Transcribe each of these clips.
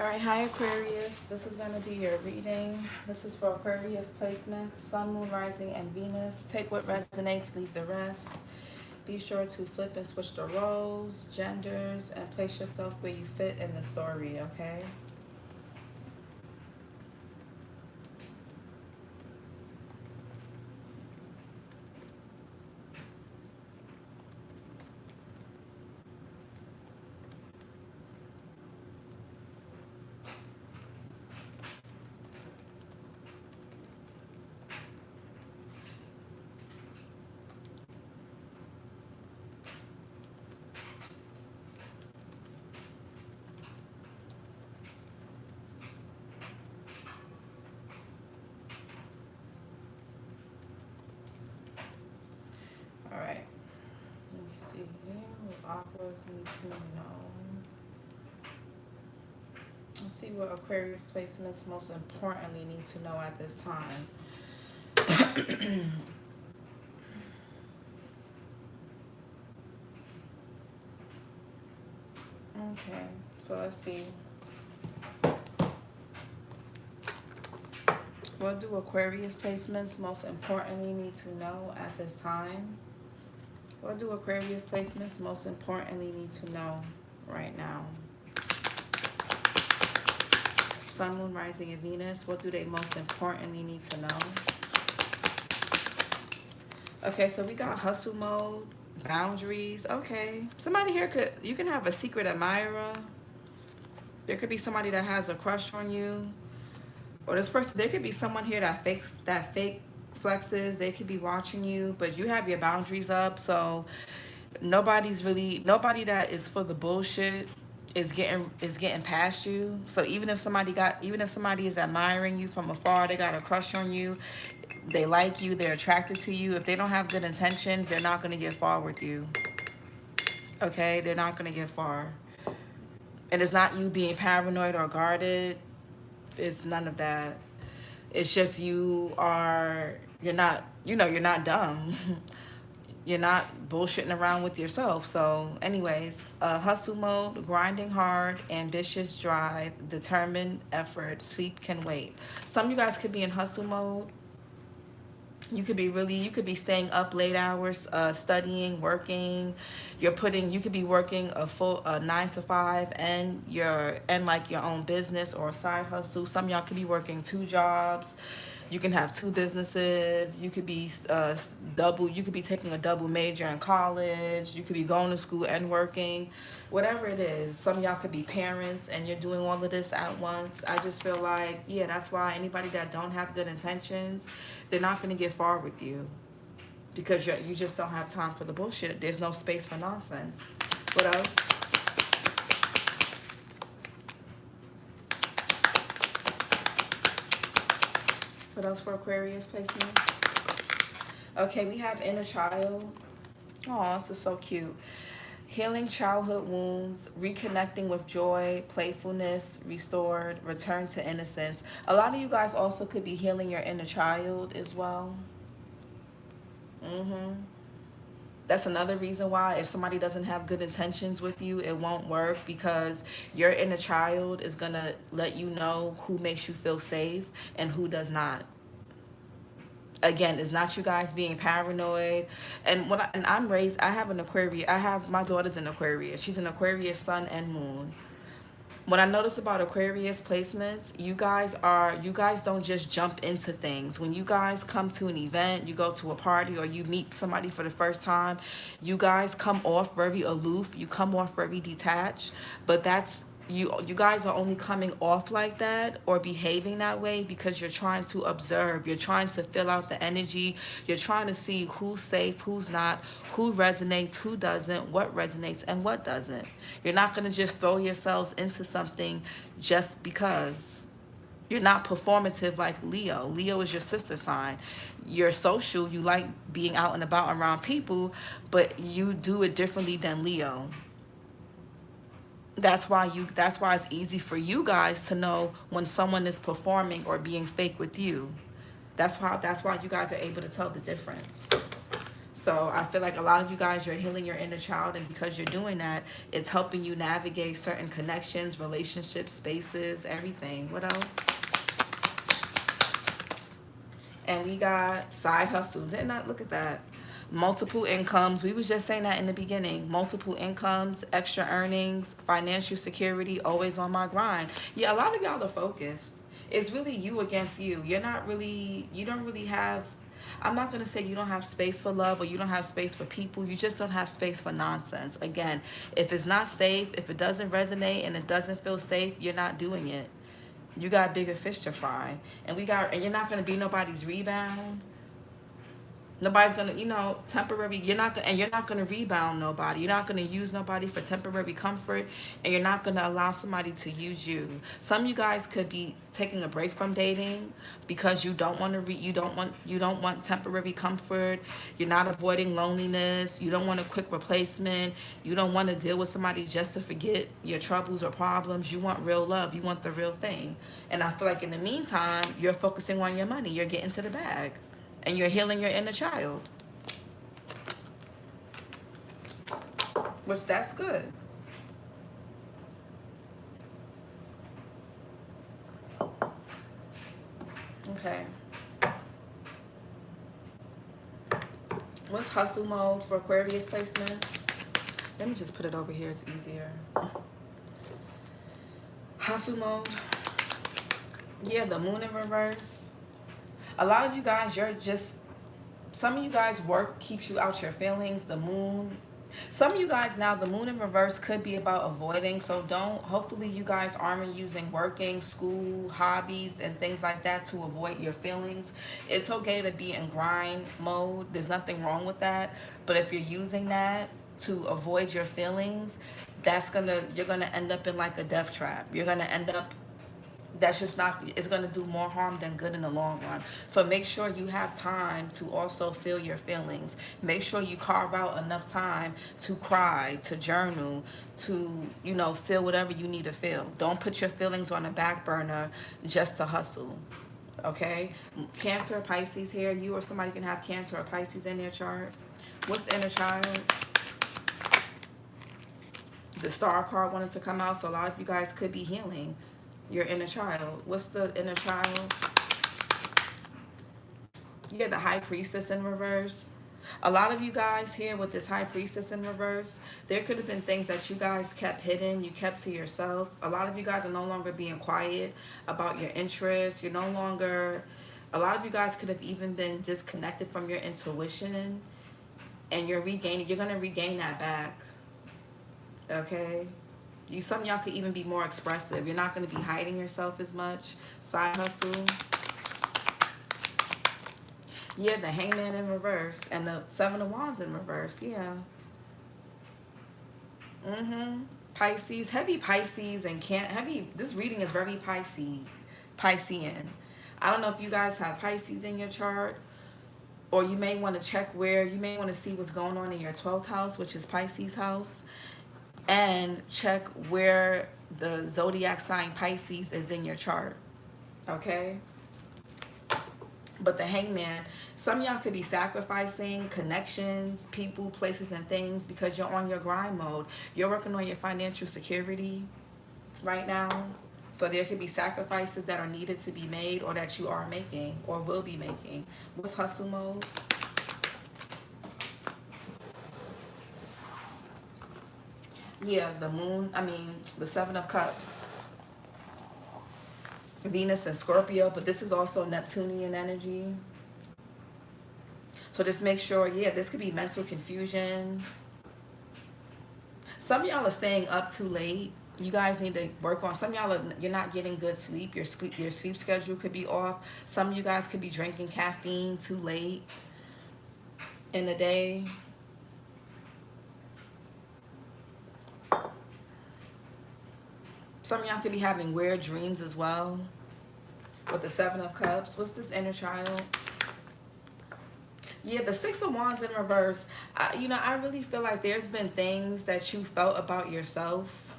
Alright, hi Aquarius. This is going to be your reading. This is for Aquarius placements, Sun, Moon, Rising, and Venus. Take what resonates, leave the rest. Be sure to flip and switch the roles, genders, and place yourself where you fit in the story, okay? Alright, let's see here. What Aquarius need to know. Let's see what Aquarius placements most importantly need to know at this time. Okay, so let's see. What do Aquarius placements most importantly need to know at this time? What do Aquarius placements most importantly need to know right now? Sun, Moon, Rising, and Venus. What do they most importantly need to know? Okay, so we got hustle mode, boundaries. Okay, somebody here you can have a secret admirer. There could be somebody that has a crush on you. Or this person, there could be someone here that fake flexes. They could be watching you, but you have your boundaries up. So nobody that is for the bullshit is getting past you. So even if somebody is admiring you from afar, they got a crush on you, they like you, they're attracted to you. If they don't have good intentions, they're not gonna get far with you. Okay, they're not gonna get far. And it's not you being paranoid or guarded. It's none of that. It's just you're not dumb. You're not bullshitting around with yourself. So anyways, hustle mode, grinding hard, ambitious drive, determined effort, sleep can wait. Some of you guys could be in hustle mode. You could be staying up late hours, studying, working. You could be working a full 9 to 5 and like your own business or a side hustle. Some of y'all could be working 2 jobs. You can have 2 businesses. You could be taking a double major in college. You could be going to school and working. Whatever it is. Some of y'all could be parents and you're doing all of this at once. I just feel like, yeah, that's why anybody that don't have good intentions, they're not going to get far with you. Because you just don't have time for the bullshit. There's no space for nonsense. What else? What else for Aquarius placements? Okay, we have inner child. Oh, this is so cute. Healing childhood wounds, reconnecting with joy, playfulness, restored, return to innocence. A lot of you guys also could be healing your inner child as well. That's another reason why if somebody doesn't have good intentions with you, it won't work, because your inner child is going to let you know who makes you feel safe and who does not. Again, it's not you guys being paranoid. And I have an Aquarius. My daughter's an Aquarius. She's an Aquarius sun and moon. What I notice about Aquarius placements, you guys don't just jump into things. When you guys come to an event, you go to a party, or you meet somebody for the first time, you guys come off very aloof. You come off very detached. But that's you guys are only coming off like that or behaving that way because you're trying to observe. You're trying to fill out the energy. You're trying to see who's safe, who's not, who resonates, who doesn't, what resonates and what doesn't. You're not going to just throw yourselves into something just because. You're not performative like Leo. Leo is your sister sign. You're social. You like being out and about around people, but you do it differently than Leo. That's why it's easy for you guys to know when someone is performing or being fake with you. That's why you guys are able to tell the difference. So I feel like a lot of you guys, you're healing your inner child, and because you're doing that, it's helping you navigate certain connections, relationships, spaces, everything. What else? And we got side hustle. Didn't I look at that? Multiple incomes. We was just saying that in the beginning. Multiple incomes, extra earnings, financial security, always on my grind. Yeah, a lot of y'all are focused. It's really you against you. You're not really, you don't really have, I'm not going to say you don't have space for love or you don't have space for people. You just don't have space for nonsense. Again, if it's not safe, if it doesn't resonate and it doesn't feel safe, you're not doing it. You got bigger fish to fry. And you're not going to be nobody's rebound. Nobody's gonna, temporary. You're not gonna rebound nobody. You're not gonna use nobody for temporary comfort, and you're not gonna allow somebody to use you. Some of you guys could be taking a break from dating because you don't want to. You don't want temporary comfort. You're not avoiding loneliness. You don't want a quick replacement. You don't want to deal with somebody just to forget your troubles or problems. You want real love. You want the real thing. And I feel like in the meantime, you're focusing on your money. You're getting to the bag. And you're healing your inner child. Which, that's good. Okay. What's hustle mode for Aquarius placements? Let me just put it over here. It's easier. Hustle mode. Yeah, the moon in reverse. A lot of you guys, some of you guys, work keeps you out your feelings. The moon. Some of you guys now, the moon in reverse could be about avoiding. So hopefully you guys aren't using working, school, hobbies, and things like that to avoid your feelings. It's okay to be in grind mode. There's nothing wrong with that. But if you're using that to avoid your feelings, you're gonna end up in like a death trap. You're gonna end up, it's going to do more harm than good in the long run. So make sure you have time to also feel your feelings. Make sure you carve out enough time to cry, to journal, to, feel whatever you need to feel. Don't put your feelings on the back burner just to hustle. Okay? Cancer, Pisces here. You or somebody can have Cancer or Pisces in their chart. What's the inner child? The Star card wanted to come out, so a lot of you guys could be healing your inner child. What's the inner child? You get the High Priestess in reverse. A lot of you guys here with this High Priestess in reverse, there could have been things that you guys kept hidden, you kept to yourself. A lot of you guys are no longer being quiet about your interests. A lot of you guys could have even been disconnected from your intuition, and you're going to regain that back. Okay? Some of y'all could even be more expressive. You're not going to be hiding yourself as much. Side hustle. Yeah, the Hangman in reverse. And the Seven of Wands in reverse. Yeah. Pisces. Heavy Pisces and this reading is very Piscean. I don't know if you guys have Pisces in your chart. Or you may want to check you may want to see what's going on in your 12th house, which is Pisces house. And check where the zodiac sign Pisces is in your chart. Okay? But the Hangman, some of y'all could be sacrificing connections, people, places, and things because you're on your grind mode. You're working on your financial security right now. So there could be sacrifices that are needed to be made or that you are making or will be making. What's hustle mode? Yeah, the Seven of Cups. Venus and Scorpio, but this is also Neptunian energy. So just make sure, this could be mental confusion. Some of y'all are staying up too late. You guys need to work on, some of y'all you're not getting good sleep. Your sleep schedule could be off. Some of you guys could be drinking caffeine too late in the day. Some of y'all could be having weird dreams as well. With the Seven of Cups. What's this inner child? Yeah, the Six of Wands in reverse. I really feel like there's been things that you felt about yourself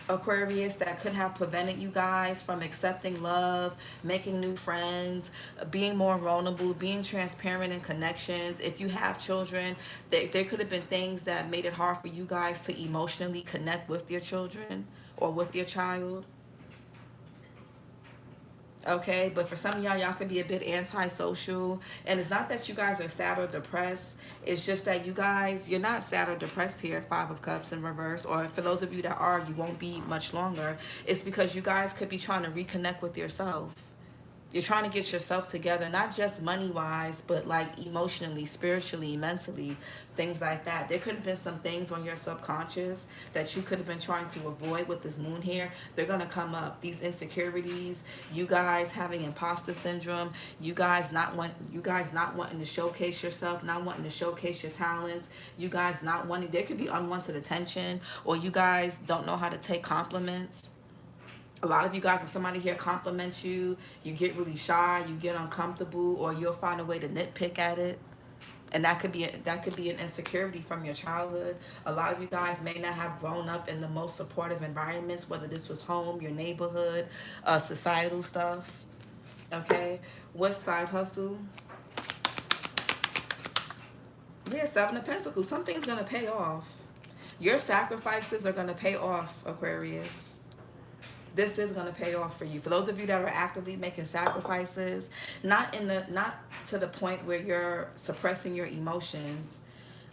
Aquarius, that could have prevented you guys from accepting love, making new friends, being more vulnerable, being transparent in connections. If you have children, there could have been things that made it hard for you guys to emotionally connect with your children or with your child. Okay, but for some of y'all, y'all could be a bit antisocial. And it's not that you guys are sad or depressed. It's just that you guys, you're not sad or depressed here, Five of Cups in reverse. Or for those of you that are, you won't be much longer. It's because you guys could be trying to reconnect with yourself. You're trying to get yourself together, not just money-wise, but like emotionally, spiritually, mentally, things like that. There could have been some things on your subconscious that you could have been trying to avoid with this moon here. They're going to come up. These insecurities, you guys having imposter syndrome, you guys not wanting to showcase yourself, not wanting to showcase your talents, you guys not wanting, there could be unwanted attention, or you guys don't know how to take compliments. A lot of you guys, when somebody here compliments you, you get really shy, you get uncomfortable, or you'll find a way to nitpick at it. And that could be an insecurity from your childhood. A lot of you guys may not have grown up in the most supportive environments, whether this was home, your neighborhood, societal stuff. Okay, what's side hustle? Yeah, Seven of Pentacles. Something's gonna pay off. Your sacrifices are gonna pay off, Aquarius. This is going to pay off for you. For those of you that are actively making sacrifices, not to the point where you're suppressing your emotions,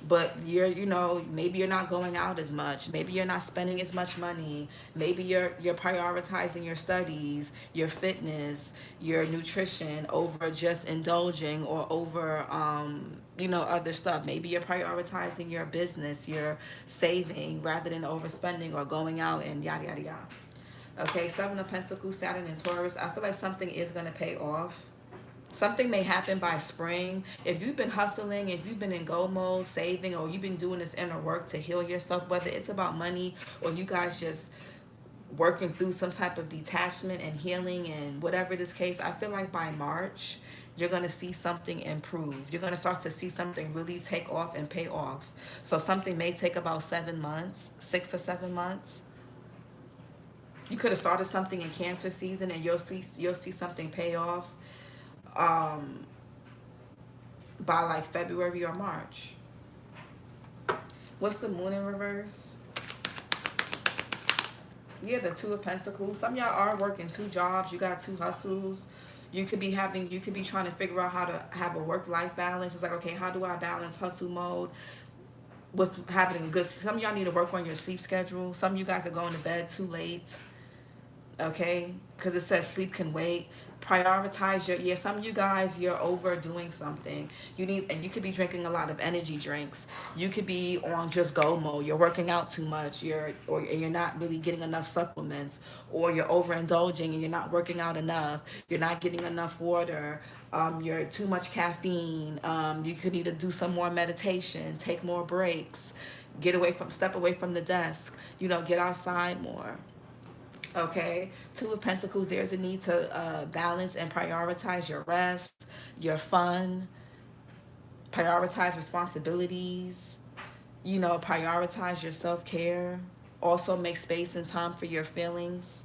but maybe you're not going out as much, maybe you're not spending as much money, maybe you're prioritizing your studies, your fitness, your nutrition over just indulging, or over other stuff. Maybe you're prioritizing your business, your saving, rather than overspending or going out and yada yada yada. Okay, Seven of Pentacles, Saturn and Taurus. I feel like something is going to pay off. Something may happen by spring. If you've been hustling, if you've been in go mode, saving, or you've been doing this inner work to heal yourself, whether it's about money or you guys just working through some type of detachment and healing and whatever this case, I feel like by March, you're going to see something improve. You're going to start to see something really take off and pay off. So something may take about 7 months, 6 or 7 months. You could have started something in Cancer season, and you'll see something pay off by like February or March. What's the moon in reverse? Yeah, the Two of Pentacles. Some of y'all are working 2 jobs. You got 2 hustles. You could be trying to figure out how to have a work-life balance. It's like, okay, how do I balance hustle mode with having a good... Some of y'all need to work on your sleep schedule. Some of you guys are going to bed too late. Okay, because it says sleep can wait. Prioritize some of you guys, you're overdoing something. And you could be drinking a lot of energy drinks. You could be on just go mode. You're working out too much. You're not really getting enough supplements, or you're overindulging and you're not working out enough. You're not getting enough water. You're too much caffeine. You could need to do some more meditation, take more breaks, step away from the desk, get outside more. Okay, Two of Pentacles, there's a need to balance and prioritize your rest, your fun, prioritize responsibilities, prioritize your self-care. Also make space and time for your feelings.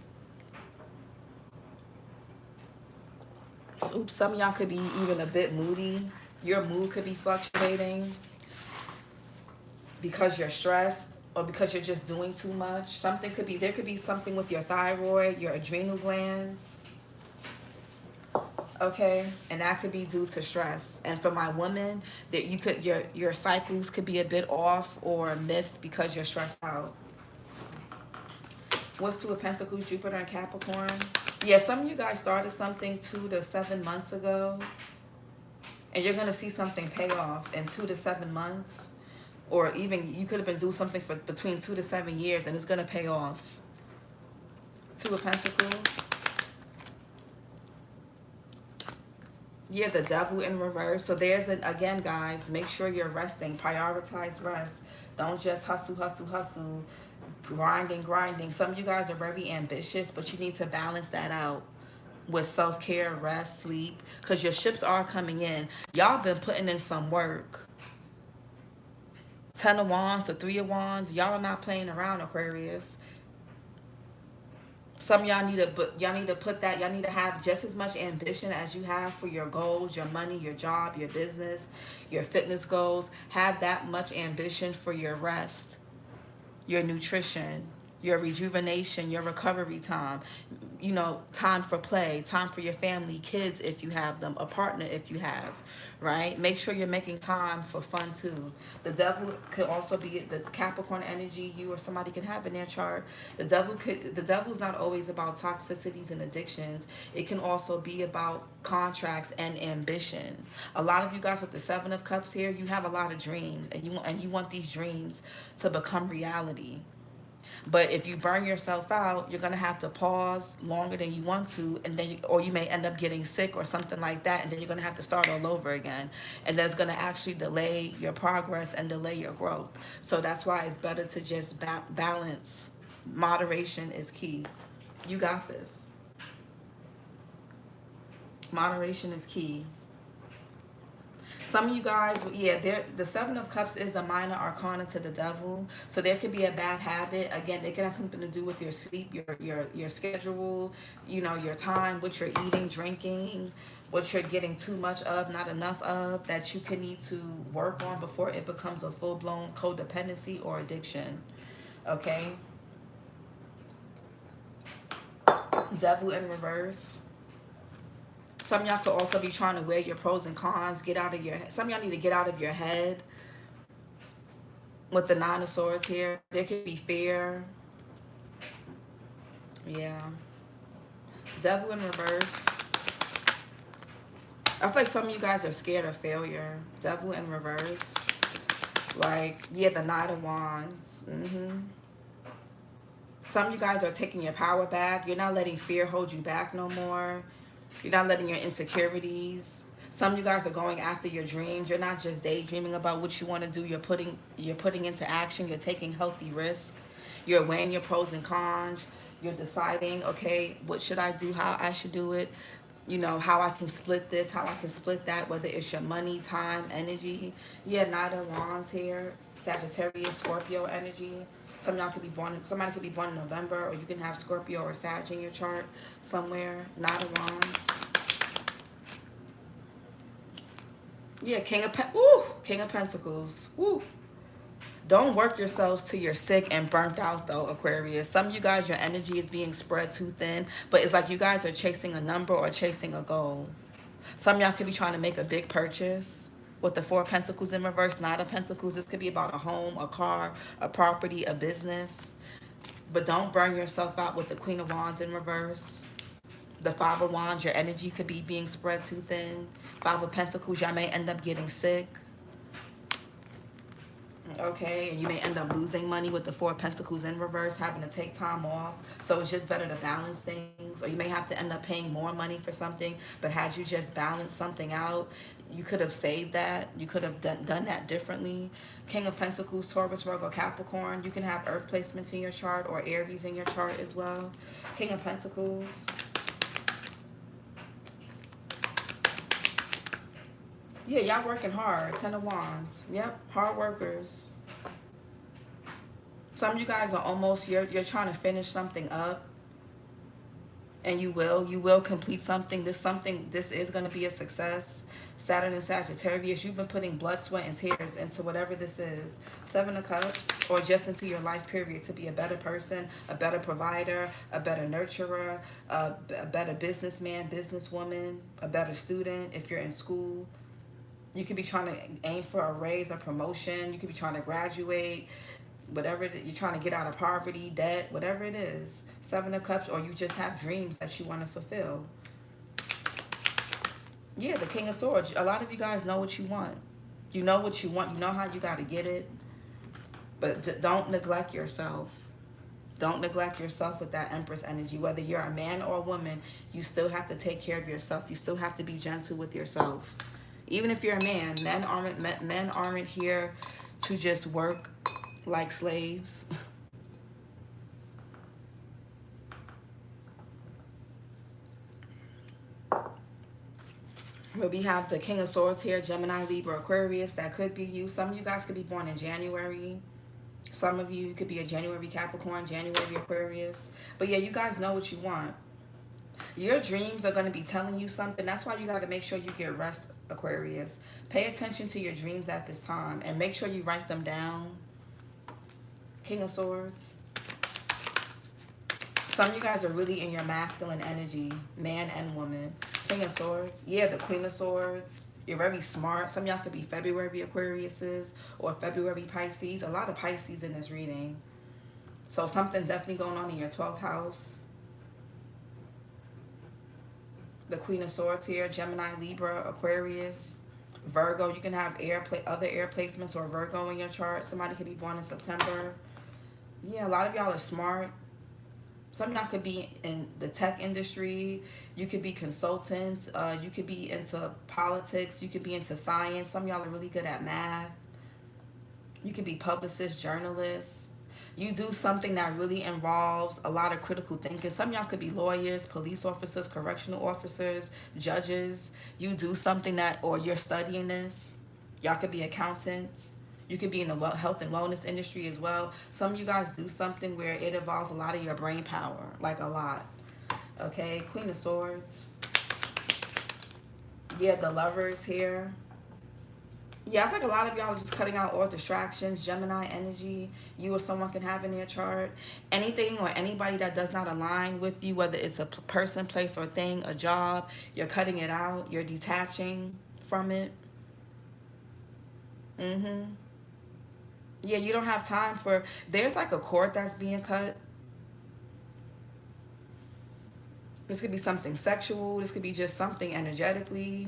So, some of y'all could be even a bit moody. Your mood could be fluctuating because you're stressed, or because you're just doing too much. There could be something with your thyroid, your adrenal glands. Okay, and that could be due to stress. And for my woman, that your cycles could be a bit off or missed because you're stressed out. What's Two of Pentacles, Jupiter and Capricorn? Yeah, some of you guys started something 2 to 7 months ago, and you're gonna see something pay off in 2 to 7 months. Or even you could have been doing something for between 2 to 7 years, and it's going to pay off. Two of Pentacles. Yeah, the Devil in reverse. So again, guys, make sure you're resting. Prioritize rest. Don't just hustle, grinding. Some of you guys are very ambitious, but you need to balance that out with self-care, rest, sleep, because your ships are coming in. Y'all been putting in some work. 10 of Wands or 3 of Wands. Y'all are not playing around, Aquarius. Some of y'all need to, but y'all need to put that. Y'all need to have just as much ambition as you have for your goals, your money, your job, your business, your fitness goals. Have that much ambition for your rest, your nutrition, your rejuvenation, your recovery time, you know, time for play, time for your family, kids if you have them, a partner if you have, right? Make sure you're making time for fun too. The devil could also be the Capricorn energy you or somebody can have in their chart. The devil's not always about toxicities and addictions. It can also be about contracts and ambition. A lot of you guys with the 7 of Cups here, you have a lot of dreams and you want these dreams to become reality. But if you burn yourself out, you're gonna have to pause longer than you want to, and then or you may end up getting sick or something like that, and then you're gonna have to start all over again, and that's gonna actually delay your progress and delay your growth. So that's why it's better to just balance. Moderation is key. You got this. Moderation is key. Some of you guys, yeah, the 7 of Cups is a minor arcana to the devil. So there could be a bad habit. Again, it can have something to do with your sleep, your schedule, you know, your time, what you're eating, drinking, what you're getting too much of, not enough of, that you can need to work on before it becomes a full-blown codependency or addiction. Okay? Devil in reverse. Some of y'all could also be trying to weigh your pros and cons, get out of your head. Some of y'all need to get out of your head with the 9 of Swords here. There could be fear. Yeah. Devil in reverse. I feel like some of you guys are scared of failure. Devil in reverse. Like, yeah, the 9 of Wands. Some of you guys are taking your power back. You're not letting fear hold you back no more. You're not letting your insecurities. Some of you guys are going after your dreams. You're not just daydreaming about what you want to do. You're putting into action. You're taking healthy risks. You're weighing your pros and cons. You're deciding, okay, what should I do? How I should do it? You know, how I can split this, how I can split that, whether it's your money, time, energy. Yeah, 9 of Wands here. Sagittarius, Scorpio energy. Some of y'all could be born, somebody could be born in November, or you can have Scorpio or Sag in your chart somewhere. 9 of Wands. Yeah, King of Pentacles. Woo. Don't work yourselves till you're sick and burnt out though, Aquarius. Some of you guys, your energy is being spread too thin, but it's like you guys are chasing a number or chasing a goal. Some of y'all could be trying to make a big purchase. With the 4 of Pentacles in reverse, 9 of Pentacles, this could be about a home, a car, a property, a business. But don't burn yourself out with the Queen of Wands in reverse. The 5 of Wands, your energy could be being spread too thin. 5 of Pentacles, y'all may end up getting sick. Okay, and you may end up losing money with the 4 of Pentacles in reverse, having to take time off. So it's just better to balance things. Or you may have to end up paying more money for something, but had you just balanced something out, you could have saved that. You could have done that differently. King of Pentacles, Taurus, Virgo, Capricorn. You can have Earth placements in your chart or Aries in your chart as well. King of Pentacles. Yeah, y'all working hard. 10 of Wands. Yep, hard workers. Some of you guys are almost, you're trying to finish something up. And you will complete something. This is going to be a success. Saturn and Sagittarius, you've been putting blood, sweat, and tears into whatever this is. 7 of Cups, or just into your life period to be a better person, a better provider, a better nurturer, a better businessman, businesswoman, a better student if you're in school. You could be trying to aim for a raise, a promotion. You could be trying to graduate. Whatever you're trying to get out of poverty, debt, whatever it is. 7 of Cups, or you just have dreams that you want to fulfill. Yeah, the King of Swords. A lot of you guys know what you want. You know what you want. You know how you got to get it. But don't neglect yourself. Don't neglect yourself with that Empress energy. Whether you're a man or a woman, you still have to take care of yourself. You still have to be gentle with yourself. Even if you're a man, men aren't here to just work like slaves. But we have the King of Swords here, Gemini, Libra, Aquarius. That could be you. Some of you guys could be born in January. Some of you could be a January Capricorn, January Aquarius. But yeah, you guys know what you want. Your dreams are going to be telling you something. That's why you got to make sure you get rest, Aquarius. Pay attention to your dreams at this time and make sure you write them down. King of Swords. Some of you guys are really in your masculine energy, man and woman. King of Swords. Yeah, the Queen of Swords. You're very smart. Some of y'all could be February Aquariuses or February Pisces. A lot of Pisces in this reading. So something's definitely going on in your 12th house. The Queen of Swords here. Gemini, Libra, Aquarius, Virgo. You can have other air placements or Virgo in your chart. Somebody could be born in September. Yeah, a lot of y'all are smart. Some of y'all could be in the tech industry. You could be consultants. You could be into politics. You could be into science. Some of y'all are really good at math. You could be publicists, journalists. You do something that really involves a lot of critical thinking. Some of y'all could be lawyers, police officers, correctional officers, judges. You do something that, or you're studying this. Y'all could be accountants. You could be in the health and wellness industry as well. Some of you guys do something where it involves a lot of your brain power, like a lot. Okay, Queen of Swords. Yeah, the Lovers here. Yeah, I think a lot of y'all are just cutting out all distractions. Gemini energy, you or someone can have in their chart. Anything or anybody that does not align with you, whether it's a person, place, or thing, a job, you're cutting it out. You're detaching from it. Yeah, you don't have time for, there's like a cord that's being cut. This could be something sexual. This could be just something energetically.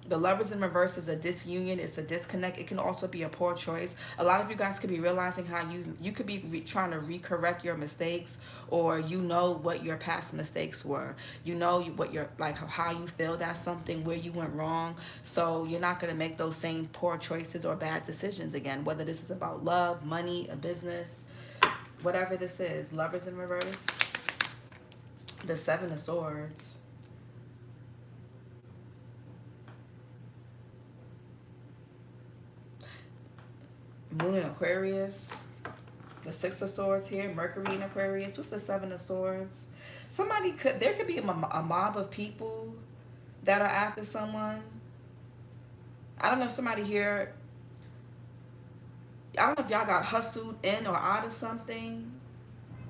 The Lovers in reverse is a disunion. It's a disconnect. It can also be a poor choice. A lot of you guys could be realizing how you could be trying to recorrect your mistakes, or you know what your past mistakes were. You know what your, like how you failed at something, where you went wrong. So you're not going to make those same poor choices or bad decisions again, whether this is about love, money, a business, whatever this is. Lovers in reverse. The Seven of Swords. Moon in Aquarius. The Six of Swords here. Mercury in Aquarius. What's the Seven of Swords? There could be a mob of people that are after someone. I don't know if somebody here, I don't know if y'all got hustled in or out of something.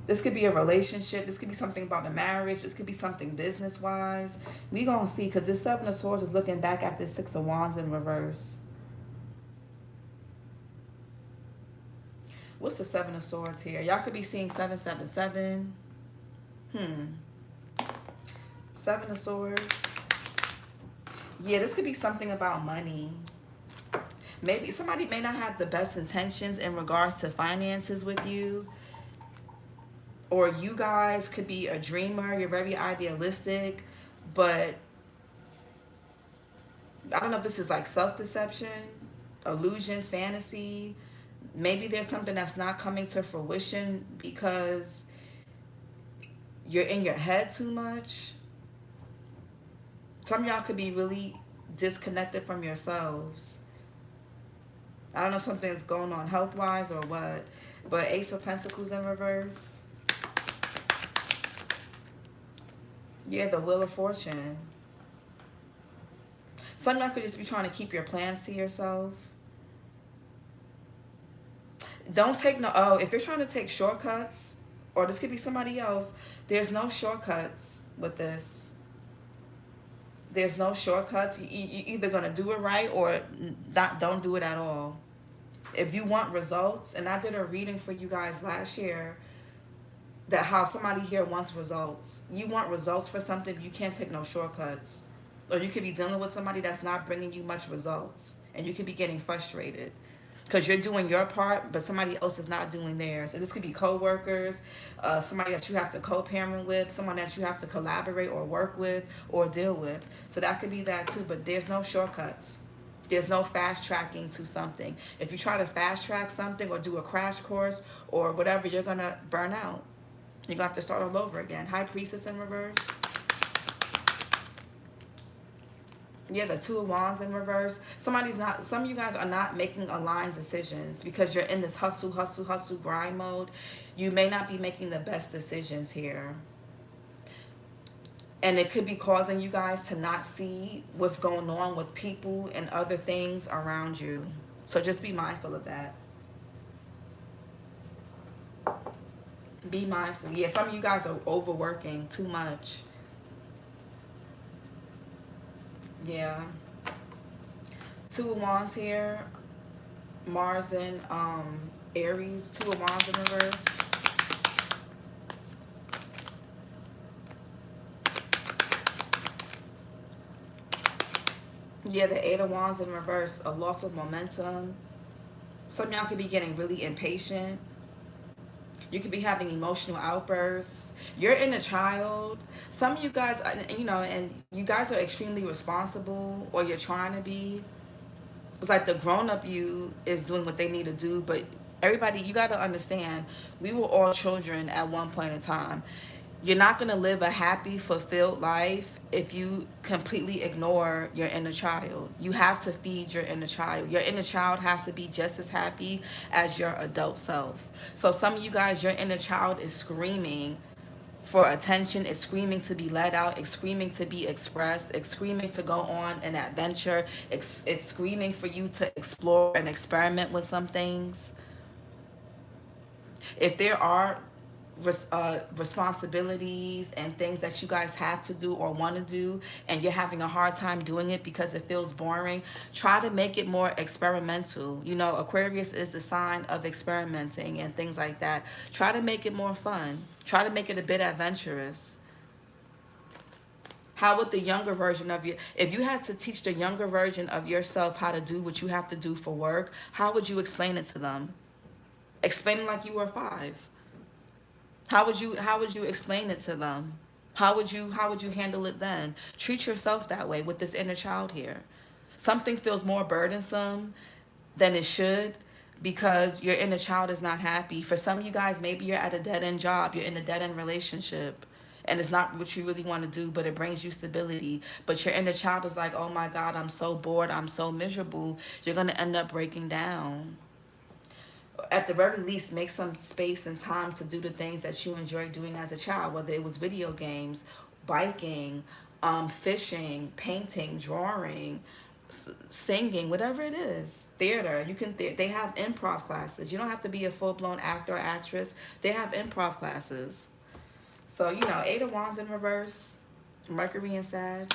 This could be a relationship. This could be something about a marriage. This could be something business-wise. We gonna see, because this Seven of Swords is looking back at this Six of Wands in reverse. What's the Seven of Swords here? Y'all could be seeing 777. Seven of Swords. Yeah, this could be something about money. Maybe somebody may not have the best intentions in regards to finances with you. Or you guys could be a dreamer. You're very idealistic. But I don't know if this is like self-deception, illusions, fantasy. Maybe there's something that's not coming to fruition because you're in your head too much. Some of y'all could be really disconnected from yourselves. I don't know if something's going on health-wise or what. But Ace of Pentacles in reverse. Yeah, the Wheel of Fortune. Some of y'all could just be trying to keep your plans to yourself. Don't take if you're trying to take shortcuts, or this could be somebody else, there's no shortcuts with this. There's no shortcuts. You're either going to do it right or don't do it at all. If you want results, and I did a reading for you guys last year, that how somebody here wants results. You want results for something, you can't take no shortcuts. Or you could be dealing with somebody that's not bringing you much results, and you could be getting frustrated because you're doing your part, but somebody else is not doing theirs. And this could be co-workers, somebody that you have to co-parent with, someone that you have to collaborate or work with or deal with. So that could be that too, but there's no shortcuts. There's no fast tracking to something. If you try to fast track something or do a crash course or whatever, you're going to burn out. You're going to have to start all over again. High Priestess in reverse. Yeah, the Two of Wands in reverse. Some of you guys are not making aligned decisions because you're in this hustle, hustle, hustle, grind mode. You may not be making the best decisions here. And it could be causing you guys to not see what's going on with people and other things around you. So just be mindful of that. Be mindful. Yeah, some of you guys are overworking too much. Yeah. Two of Wands here. Mars in Aries. Two of Wands in reverse. Yeah, the Eight of Wands in reverse. A loss of momentum. Some of y'all could be getting really impatient. You could be having emotional outbursts. You're in a child. Some of you guys, you know, and you guys are extremely responsible, or you're trying to be. It's like the grown-up you is doing what they need to do, but everybody, you got to understand, we were all children at one point in time. You're not going to live a happy, fulfilled life if you completely ignore your inner child. You have to feed your inner child. Your inner child has to be just as happy as your adult self. So some of you guys, your inner child is screaming for attention. It's screaming to be let out. It's screaming to be expressed. It's screaming to go on an adventure. It's screaming for you to explore and experiment with some things. If there are responsibilities and things that you guys have to do or want to do, and you're having a hard time doing it because it feels boring, try to make it more experimental. You know, Aquarius is the sign of experimenting and things like that. Try to make it more fun. Try to make it a bit adventurous. How would the younger version of you, if you had to teach the younger version of yourself how to do what you have to do for work, how would you explain it to them? Explain it like you were 5. How would you explain it to them? How would you handle it then? Treat yourself that way with this inner child here. Something feels more burdensome than it should because your inner child is not happy. For some of you guys, maybe you're at a dead-end job, you're in a dead-end relationship, and it's not what you really want to do, but it brings you stability. But your inner child is like, oh my God, I'm so bored, I'm so miserable. You're going to end up breaking down. At the very least, make some space and time to do the things that you enjoyed doing as a child, whether it was video games, biking, fishing, painting, drawing, singing, whatever it is. Theater. You can they have improv classes. You don't have to be a full-blown actor or actress. They have improv classes. So, you know, Eight of Wands in reverse, Mercury and Sag.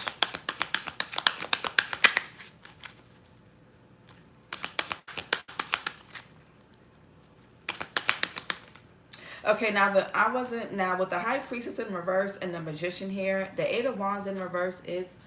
Okay, now with the High Priestess in reverse and the Magician here, the Eight of Wands in reverse is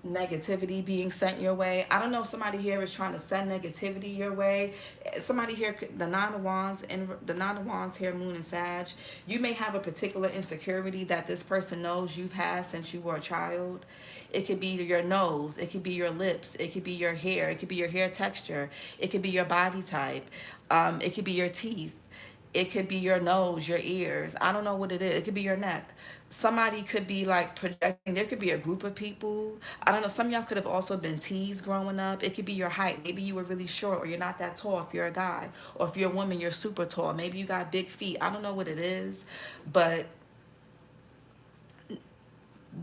negativity being sent your way. I don't know if somebody here is trying to send negativity your way. Somebody here, the Nine of Wands and the Nine of Wands here, Moon and Sag. You may have a particular insecurity that this person knows you've had since you were a child. It could be your nose. It could be your lips. It could be your hair. It could be your hair texture. It could be your body type. It could be your teeth. It could be your nose, your ears. I don't know what it is. It could be your neck. Somebody could be like projecting. There could be a group of people. I don't know. Some of y'all could have also been teased growing up. It could be your height. Maybe you were really short, or you're not that tall if you're a guy. Or if you're a woman, you're super tall. Maybe you got big feet. I don't know what it is. But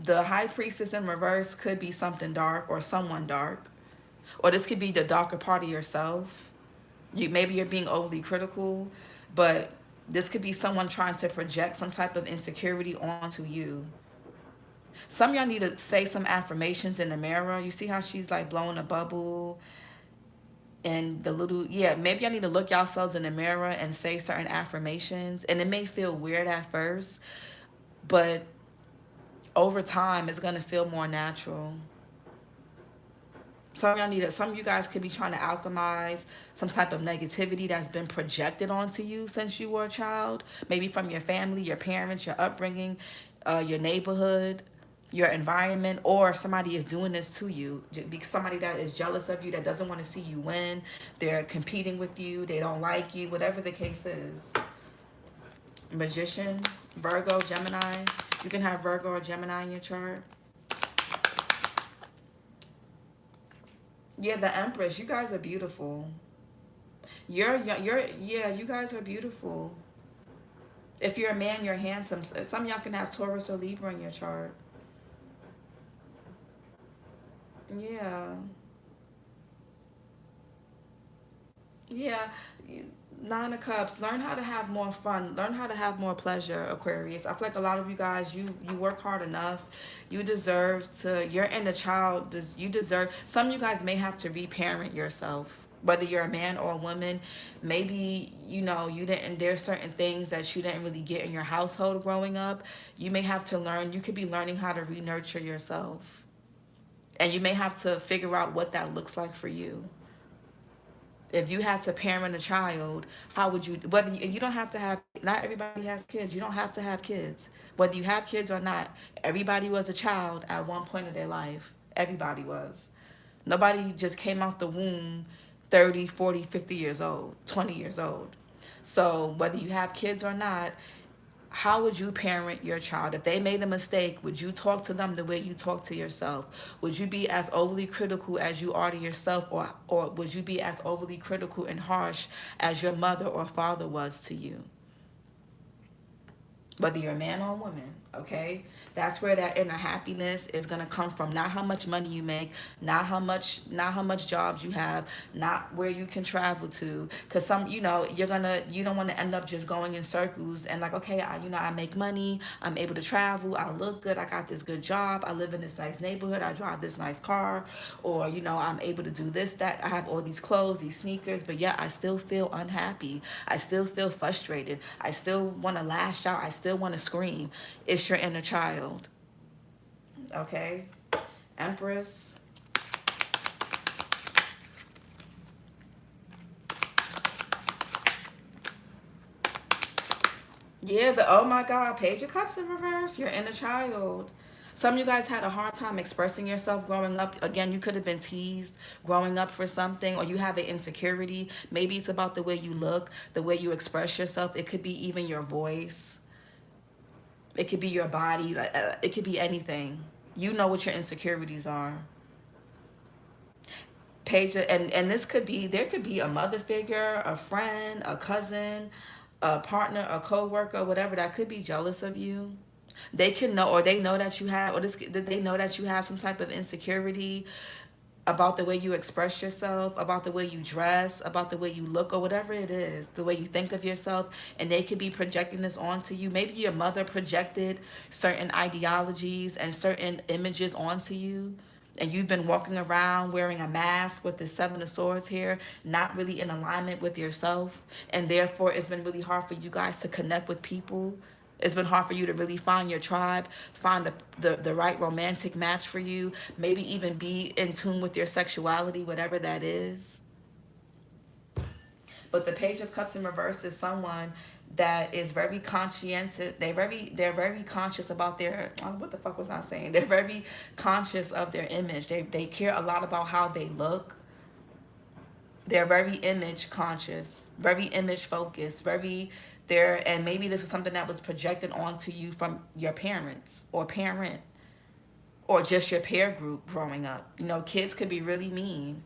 the High Priestess in reverse could be something dark or someone dark. Or this could be the darker part of yourself. Maybe you're being overly critical. But this could be someone trying to project some type of insecurity onto you. Some of y'all need to say some affirmations in the mirror. You see how she's like blowing a bubble? And the little, yeah, maybe y'all need to look yourselves in the mirror and say certain affirmations. And it may feel weird at first, but over time, it's going to feel more natural. Some of you guys could be trying to alchemize some type of negativity that's been projected onto you since you were a child, maybe from your family, your parents, your upbringing, your neighborhood, your environment, or somebody is doing this to you. Somebody that is jealous of you, that doesn't want to see you win. They're competing with you. They don't like you, whatever the case is. Magician, Virgo, Gemini. You can have Virgo or Gemini in your chart. Yeah, the Empress. You guys are beautiful. Yeah, you guys are beautiful. If you're a man, you're handsome. Some of y'all can have Taurus or Libra in your chart. Yeah. Yeah. Nine of Cups. Learn how to have more fun. Learn how to have more pleasure, Aquarius. I feel like a lot of you guys, you work hard enough. You deserve to. You're in the child. You deserve. Some of you guys may have to reparent yourself. Whether you're a man or a woman, maybe you didn't. There's certain things that you didn't really get in your household growing up. You may have to learn. You could be learning how to re-nurture yourself, and you may have to figure out what that looks like for you. If you had to parent a child, how would you, whether you don't have to have, not everybody has kids, you don't have to have kids, whether you have kids or not. Everybody was a child at one point of their life. Everybody was. Nobody just came out the womb 30, 40, 50 years old, 20 years old. So whether you have kids or not, how would you parent your child? If they made a mistake, would you talk to them the way you talk to yourself? Would you be as overly critical as you are to yourself, or would you be as overly critical and harsh as your mother or father was to you? Whether you're a man or a woman, okay? That's where that inner happiness is gonna come from. Not how much money you make, not how much jobs you have, not where you can travel to. Cause you don't want to end up just going in circles and like, okay, I make money, I'm able to travel, I look good, I got this good job, I live in this nice neighborhood, I drive this nice car, or I'm able to do this, that, I have all these clothes, these sneakers, but yeah, I still feel unhappy. I still feel frustrated. I still want to lash out. I still want to scream. It's your inner child. Okay? Empress. Yeah, oh my God, Page of Cups in reverse. Your inner child. Some of you guys had a hard time expressing yourself growing up. Again, you could have been teased growing up for something, or you have an insecurity. Maybe it's about the way you look, the way you express yourself. It could be even your voice. It could be your body. It could be anything. You know what your insecurities are. And this could be, there could be a mother figure, a friend, a cousin, a partner, a co-worker, whatever, that could be jealous of you. They can know, or they know that you have, or they know that you have some type of insecurity about the way you express yourself, about the way you dress, about the way you look, or whatever it is, the way you think of yourself, and they could be projecting this onto you. Maybe your mother projected certain ideologies and certain images onto you, and you've been walking around wearing a mask with the Seven of Swords here, not really in alignment with yourself, and therefore it's been really hard for you guys to connect with people. It's been hard for you to really find your tribe, find the right romantic match for you, maybe even be in tune with your sexuality, whatever that is. But the Page of Cups in reverse is someone that is very conscientious. They're very conscious about their, what the fuck was I saying? They're very conscious of their image. They care a lot about how they look. They're very image conscious, very image focused, and maybe this is something that was projected onto you from your parents or parent, or just your peer group growing up. Kids could be really mean.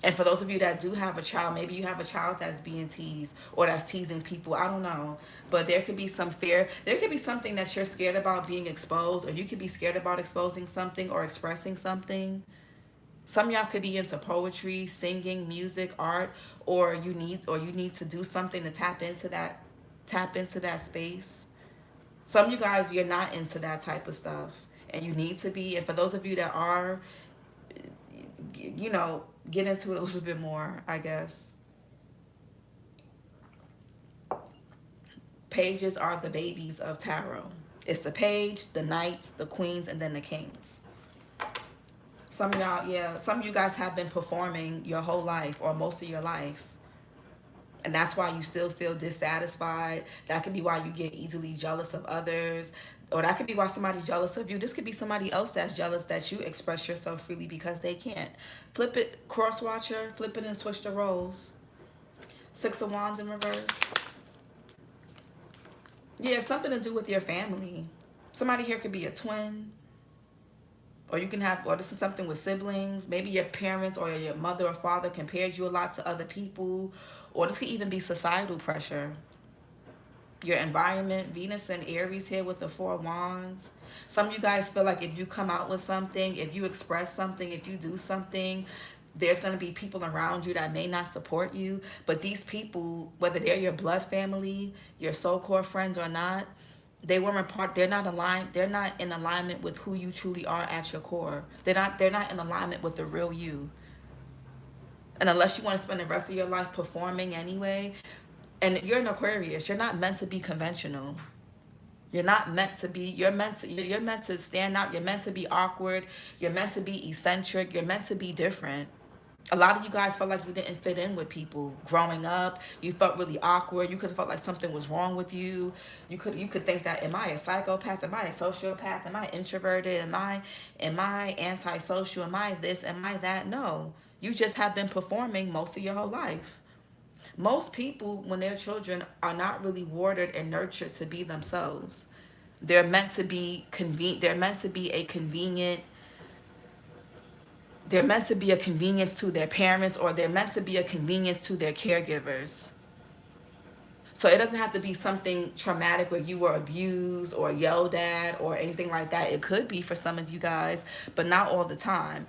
And for those of you that do have a child, maybe you have a child that's being teased or that's teasing people. I don't know. But there could be some fear. There could be something that you're scared about being exposed, or you could be scared about exposing something or expressing something. Some of y'all could be into poetry, singing, music, art, or you need to do something to tap into that space. Some of you guys, you're not into that type of stuff, and you need to be. And for those of you that are, get into it a little bit more, I guess. Pages are the babies of tarot. It's the page, the knights, the queens, and then the kings. Some of you guys have been performing your whole life or most of your life. And that's why you still feel dissatisfied. That could be why you get easily jealous of others. Or that could be why somebody's jealous of you. This could be somebody else that's jealous that you express yourself freely because they can't. Flip it, cross watcher, flip it and switch the roles. Six of Wands in reverse. Yeah, something to do with your family. Somebody here could be a twin, Or you can have, or this is something with siblings. Maybe your parents or your mother or father compared you a lot to other people. Or this could even be societal pressure. Your environment, Venus and Aries here with the Four of Wands. Some of you guys feel like if you come out with something, if you express something, if you do something, there's going to be people around you that may not support you. But these people, whether they're your blood family, your so-called friends or not, they weren't part, they're not aligned, they're not in alignment with who you truly are at your core. They're not in alignment with the real you. And unless you want to spend the rest of your life performing anyway, and you're an Aquarius, you're not meant to be conventional. You're not meant to be, you're meant to stand out, you're meant to be awkward, you're meant to be eccentric, you're meant to be different. A lot of you guys felt like you didn't fit in with people growing up. You felt really awkward. You could have felt like something was wrong with you. You could think that, am I a psychopath? Am I a sociopath? Am I introverted? Am I antisocial? Am I this? Am I that? No. You just have been performing most of your whole life. Most people, when they're children, are not really watered and nurtured to be themselves. They're meant to be they're meant to be a convenient, they're meant to be a convenience to their parents, or they're meant to be a convenience to their caregivers. So it doesn't have to be something traumatic where you were abused or yelled at or anything like that. It could be for some of you guys, but not all the time.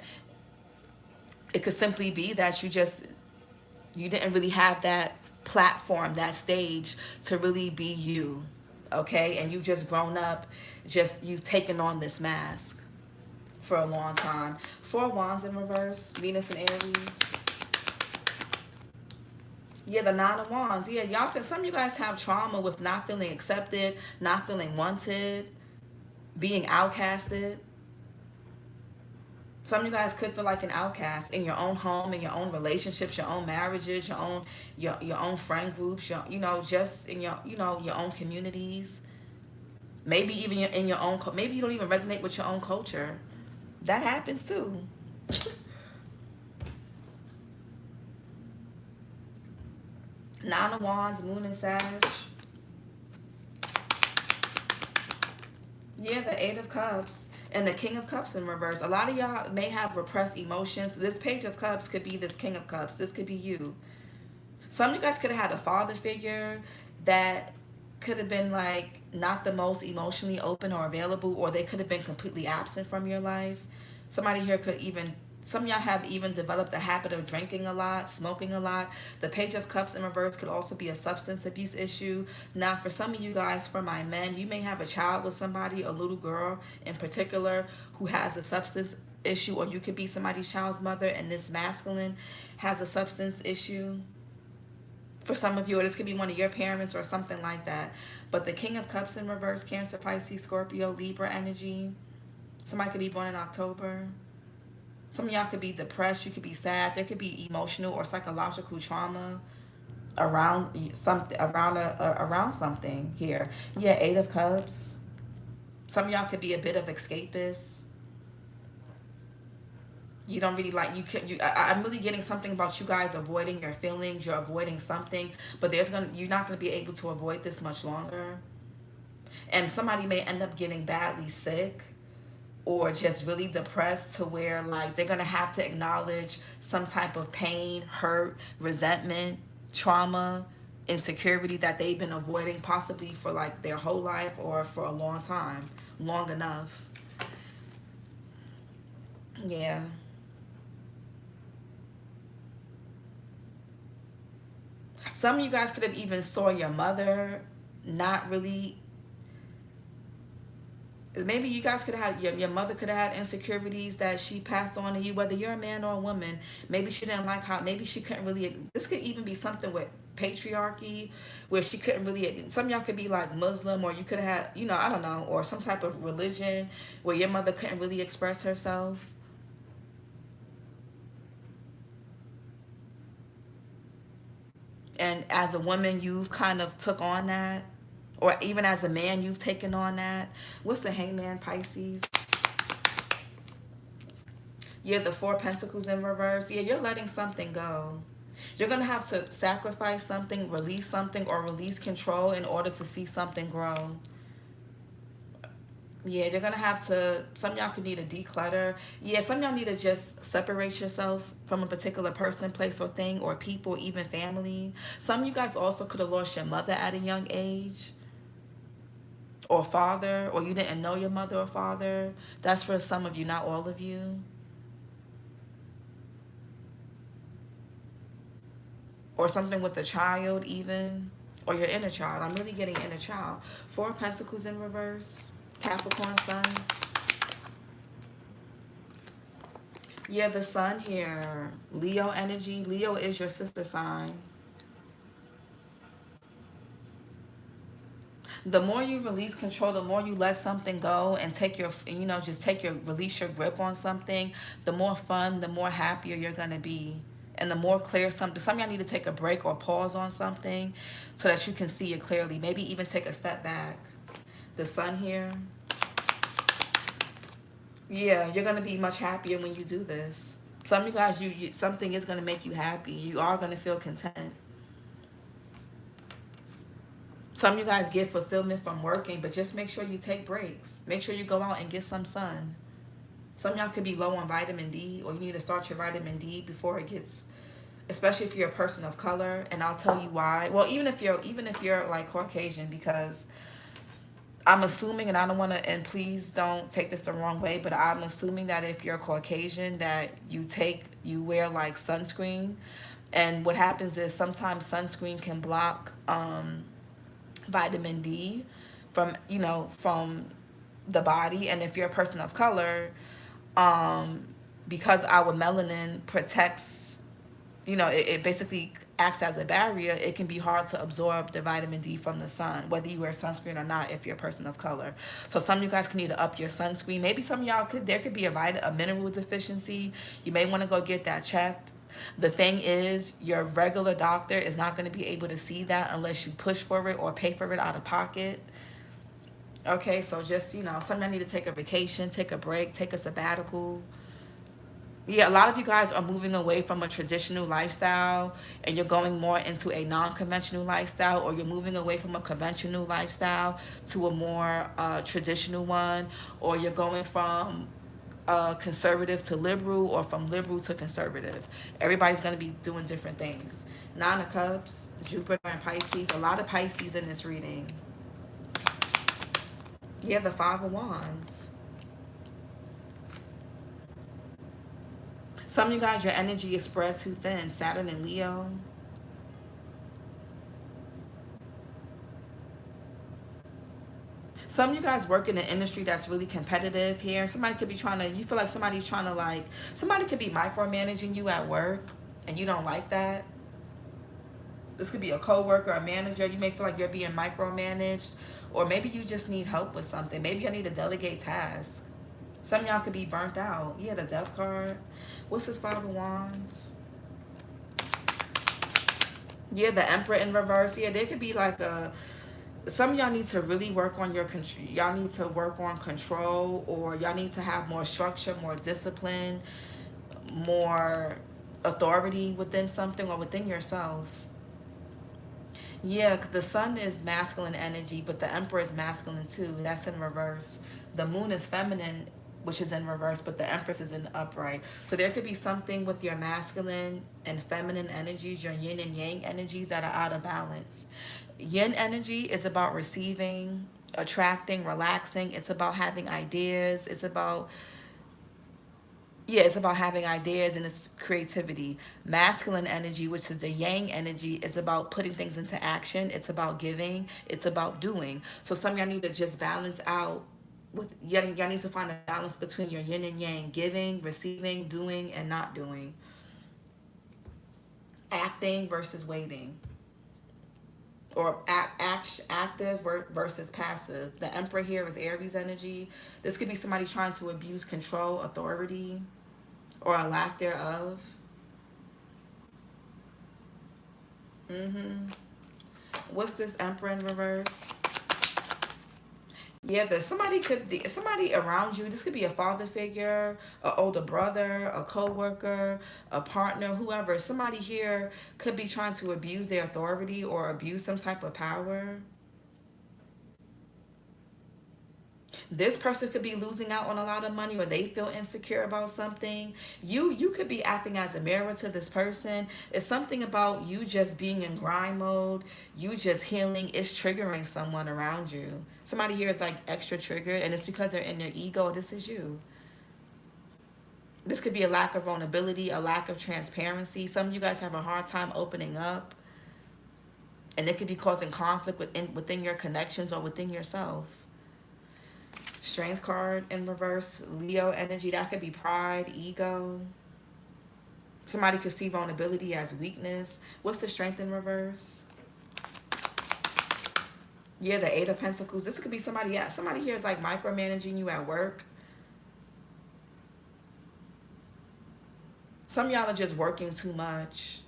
It could simply be that you didn't really have that platform, that stage to really be you, okay? And you've just grown up, you've taken on this mask for a long time. Four Wands in reverse, Venus and Aries. Yeah, the Nine of Wands. Yeah, some of you guys have trauma with not feeling accepted, not feeling wanted, being outcasted. Some of you guys could feel like an outcast in your own home, in your own relationships, your own marriages, your own friend groups, just in your own communities. Maybe even in your own, maybe you don't even resonate with your own culture. That happens too. Nine of Wands, Moon and Sag. Yeah, the Eight of Cups and the King of Cups in reverse. A lot of y'all may have repressed emotions. This Page of Cups could be this King of Cups. This could be you. Some of you guys could have had a father figure that could have been like not the most emotionally open or available, or they could have been completely absent from your life. Somebody here could even, some of y'all have even developed the habit of drinking a lot, smoking a lot. The Page of Cups in reverse could also be a substance abuse issue. Now, for some of you guys, for my men, you may have a child with somebody, a little girl in particular, who has a substance issue, or you could be somebody's child's mother and this masculine has a substance issue. For some of you, or this could be one of your parents or something like that. But the King of Cups in reverse, Cancer, Pisces, Scorpio, Libra energy. Somebody could be born in October. Some of y'all could be depressed. You could be sad. There could be emotional or psychological trauma around something. Around something here. Yeah, Eight of Cups. Some of y'all could be a bit of escapist. You don't really like, I'm really getting something about you guys avoiding your feelings. You're avoiding something, but you're not going to be able to avoid this much longer. And somebody may end up getting badly sick or just really depressed to where like they're going to have to acknowledge some type of pain, hurt, resentment, trauma, insecurity that they've been avoiding possibly for like their whole life or for a long time, long enough. Yeah. Some of you guys could have even saw your mother not really, maybe you guys could have had, your mother could have had insecurities that she passed on to you, whether you're a man or a woman. Maybe she didn't like how, maybe she couldn't really, this could even be something with patriarchy, where she couldn't really, some of y'all could be like Muslim, or you could have had, I don't know, or some type of religion where your mother couldn't really express herself. And as a woman, you've kind of took on that. Or even as a man, you've taken on that. What's the Hangman, Pisces? Yeah, the Four Pentacles in reverse. Yeah, you're letting something go. You're going to have to sacrifice something, release something, or release control in order to see something grow. Yeah, you're gonna have to. Some of y'all could need to declutter. Yeah, some of y'all need to just separate yourself from a particular person, place, or thing, or people, even family. Some of you guys also could have lost your mother at a young age, or father, or you didn't know your mother or father. That's for some of you, not all of you. Or something with a child, even, or your inner child. I'm really getting inner child. Four of Pentacles in reverse. Capricorn Sun. Yeah, the sun here. Leo energy. Leo is your sister sign. The more you release control, the more you let something go and take your, just release your grip on something, the more fun, the more happier you're going to be. And the more clear something, some of y'all need to take a break or pause on something so that you can see it clearly. Maybe even take a step back. The sun here. Yeah, you're going to be much happier when you do this. Some of you guys, something is going to make you happy. You are going to feel content. Some of you guys get fulfillment from working, but just make sure you take breaks. Make sure you go out and get some sun. Some of y'all could be low on vitamin D, or you need to start your vitamin D before it gets, especially if you're a person of color, and I'll tell you why. Well, even if you're like Caucasian, because I'm assuming, and I don't want to, and please don't take this the wrong way, but I'm assuming that if you're Caucasian, that you wear like sunscreen, and what happens is sometimes sunscreen can block vitamin D from the body. And if you're a person of color, because our melanin protects, it basically acts as a barrier, it can be hard to absorb the vitamin D from the sun, whether you wear sunscreen or not, if you're a person of color. So some of you guys can need to up your sunscreen. Maybe some of y'all there could be a mineral deficiency. You may want to go get that checked. The thing is, your regular doctor is not going to be able to see that unless you push for it or pay for it out of pocket. Okay, so just, some of y'all need to take a vacation, take a break, take a sabbatical. Yeah, a lot of you guys are moving away from a traditional lifestyle and you're going more into a non-conventional lifestyle, or you're moving away from a conventional lifestyle to a more traditional one, or you're going from conservative to liberal, or from liberal to conservative. Everybody's going to be doing different things. Nine of Cups, Jupiter and Pisces. A lot of Pisces in this reading. Yeah, the Five of Wands. Some of you guys, your energy is spread too thin. Saturn and Leo. Some of you guys work in an industry that's really competitive here. Somebody could be you feel like somebody's trying to somebody could be micromanaging you at work and you don't like that. This could be a coworker, a manager. You may feel like you're being micromanaged, or maybe you just need help with something. Maybe you need to delegate tasks. Some of y'all could be burnt out. Yeah, the Death card. What's this Five of Wands? Yeah, the Emperor in reverse. Yeah, there could be some of y'all need to really work on y'all need to work on control, or y'all need to have more structure, more discipline, more authority within something or within yourself. Yeah, the sun is masculine energy, but the Emperor is masculine too. That's in reverse. The moon is feminine, which is in reverse, but the Empress is in upright. So there could be something with your masculine and feminine energies, your yin and yang energies, that are out of balance. Yin energy is about receiving, attracting, relaxing. It's about having ideas. It's about having ideas, and it's creativity. Masculine energy, which is the yang energy, is about putting things into action. It's about giving. It's about doing. So some of y'all need to just balance out y'all need to find a balance between your yin and yang, giving, receiving, doing, and not doing. Acting versus waiting. Or active versus passive. The Emperor here is Aries energy. This could be somebody trying to abuse control, authority, or a lack thereof. What's this Emperor in reverse? Yeah, somebody around you. This could be a father figure, an older brother, a co-worker, a partner, whoever. Somebody here could be trying to abuse their authority or abuse some type of power. This person could be losing out on a lot of money, or they feel insecure about something. You could be acting as a mirror to this person. It's something about you just being in grind mode, you just healing, is triggering someone around you. Somebody here is like extra triggered, and it's because they're in their ego. This is you. This could be a lack of vulnerability, a lack of transparency. Some of you guys have a hard time opening up, and it could be causing conflict within your connections or within yourself. Strength card in reverse, Leo energy. That could be pride, ego. Somebody could see vulnerability as weakness. What's the strength in reverse? Yeah, the Eight of Pentacles. This could be somebody, yeah, somebody here is like micromanaging you at work. Some of y'all are just working too much.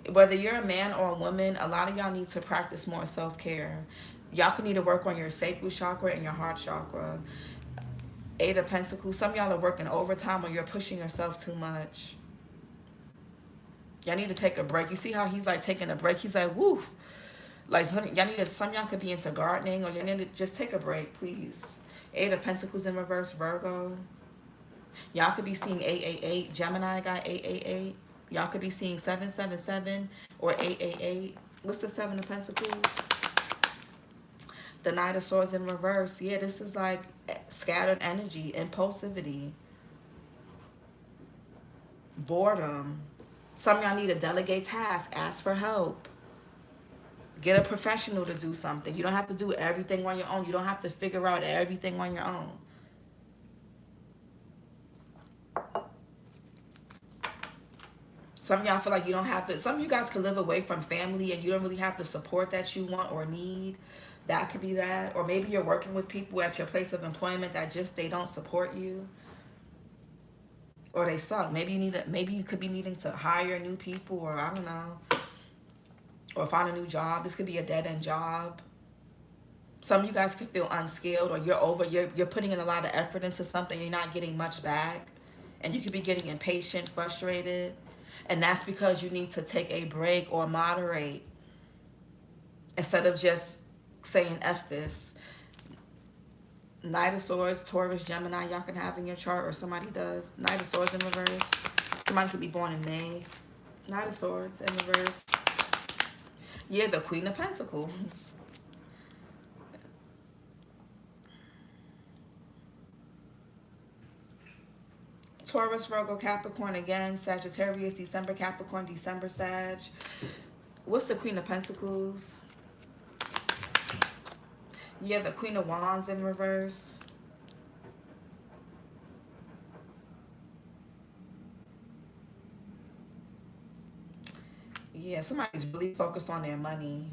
Whether you're a man or a woman, a lot of y'all need to practice more self-care. Y'all can need to work on your sacral chakra and your heart chakra. Eight of Pentacles. Some of y'all are working overtime, or you're pushing yourself too much. Y'all need to take a break. You see how he's like taking a break? He's like, woof. Like, some y'all could be into gardening, or you need to just take a break, please. Eight of Pentacles in reverse, Virgo. Y'all could be seeing 888. Gemini got 888. Y'all could be seeing 777 or 888. What's the Seven of Pentacles? The Knight of Swords in reverse. Yeah, this is like scattered energy, impulsivity, boredom. Some of y'all need to delegate tasks, ask for help. Get a professional to do something. You don't have to do everything on your own. You don't have to figure out everything on your own. Some of y'all feel like you don't have to. Some of you guys could live away from family and you don't really have the support that you want or need. That could be that. Or maybe you're working with people at your place of employment that just, they don't support you. Or they suck. Maybe you could be needing to hire new people, or I don't know. Or find a new job. This could be a dead-end job. Some of you guys could feel unskilled, or you're putting in a lot of effort into something, you're not getting much back. And you could be getting impatient, frustrated. And that's because you need to take a break or moderate. Instead of just saying F this. Knight of Swords, Taurus, Gemini, y'all can have in your chart, or somebody does. Knight of Swords in reverse. Somebody could be born in May. Knight of Swords in reverse. Yeah, the Queen of Pentacles. Taurus, Virgo, Capricorn again. Sagittarius, December, Capricorn, December, Sag. What's the Queen of Pentacles? Yeah, the Queen of Wands in reverse. Yeah, somebody's really focused on their money.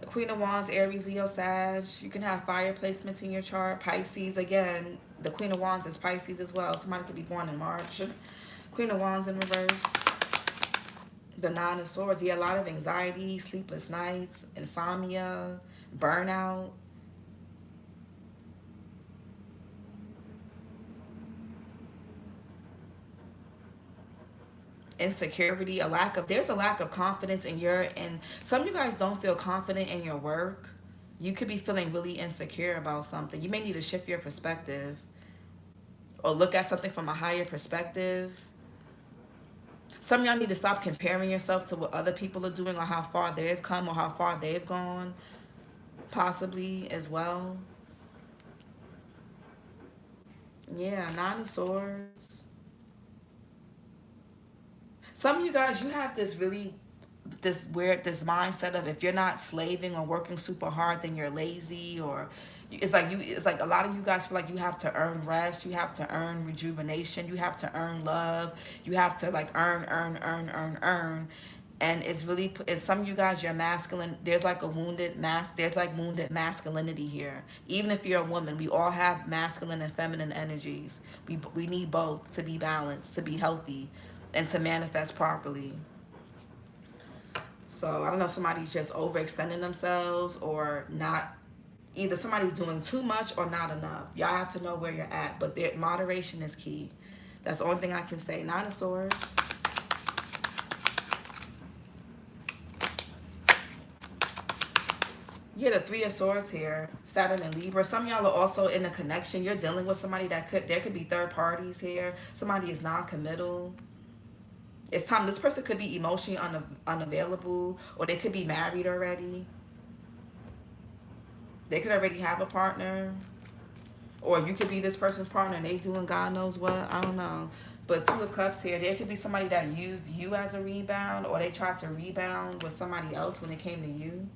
Queen of Wands, Aries, Leo, Sag. You can have fire placements in your chart. Pisces, again, the Queen of Wands is Pisces as well. Somebody could be born in March. Queen of Wands in reverse. The Nine of Swords. Yeah, a lot of anxiety, sleepless nights, insomnia, burnout. Insecurity, there's a lack of confidence and some of you guys don't feel confident in your work. You could be feeling really insecure about something. You may need to shift your perspective or look at something from a higher perspective. Some of y'all need to stop comparing yourself to what other people are doing, or how far they've come, or how far they've gone, possibly as well. Yeah, Nine of Swords. Some of you guys, you have this mindset of, if you're not slaving or working super hard, then you're lazy, or it's like a lot of you guys feel like you have to earn rest, you have to earn rejuvenation, you have to earn love, you have to like earn. And it's some of you guys, you're masculine. There's like wounded masculinity here. Even if you're a woman, we all have masculine and feminine energies. We need both to be balanced, to be healthy, and to manifest properly. So I don't know if somebody's just overextending themselves or not. Either somebody's doing too much or not enough. Y'all have to know where you're at, but moderation is key. That's the only thing I can say. Nine of Swords. Yeah, the Three of Swords here, Saturn and Libra. Some of y'all are also in a connection. You're dealing with somebody there could be third parties here. Somebody is non-committal. It's time. This person could be emotionally unavailable, or they could be married already. They could already have a partner, or you could be this person's partner and they doing God knows what. I don't know. But Two of Cups here, there could be somebody that used you as a rebound, or they tried to rebound with somebody else when it came to you.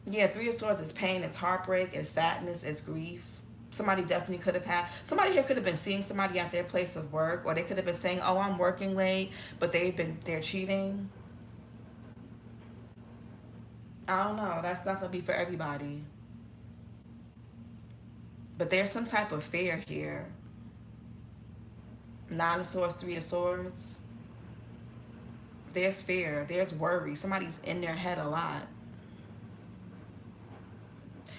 Yeah, Three of Swords is pain, it's heartbreak, it's sadness, it's grief. Somebody definitely could have had, somebody here could have been seeing somebody at their place of work, or they could have been saying, oh, I'm working late, but they're cheating. I don't know. That's not going to be for everybody. But there's some type of fear here. Nine of Swords, Three of Swords. There's fear. There's worry. Somebody's in their head a lot.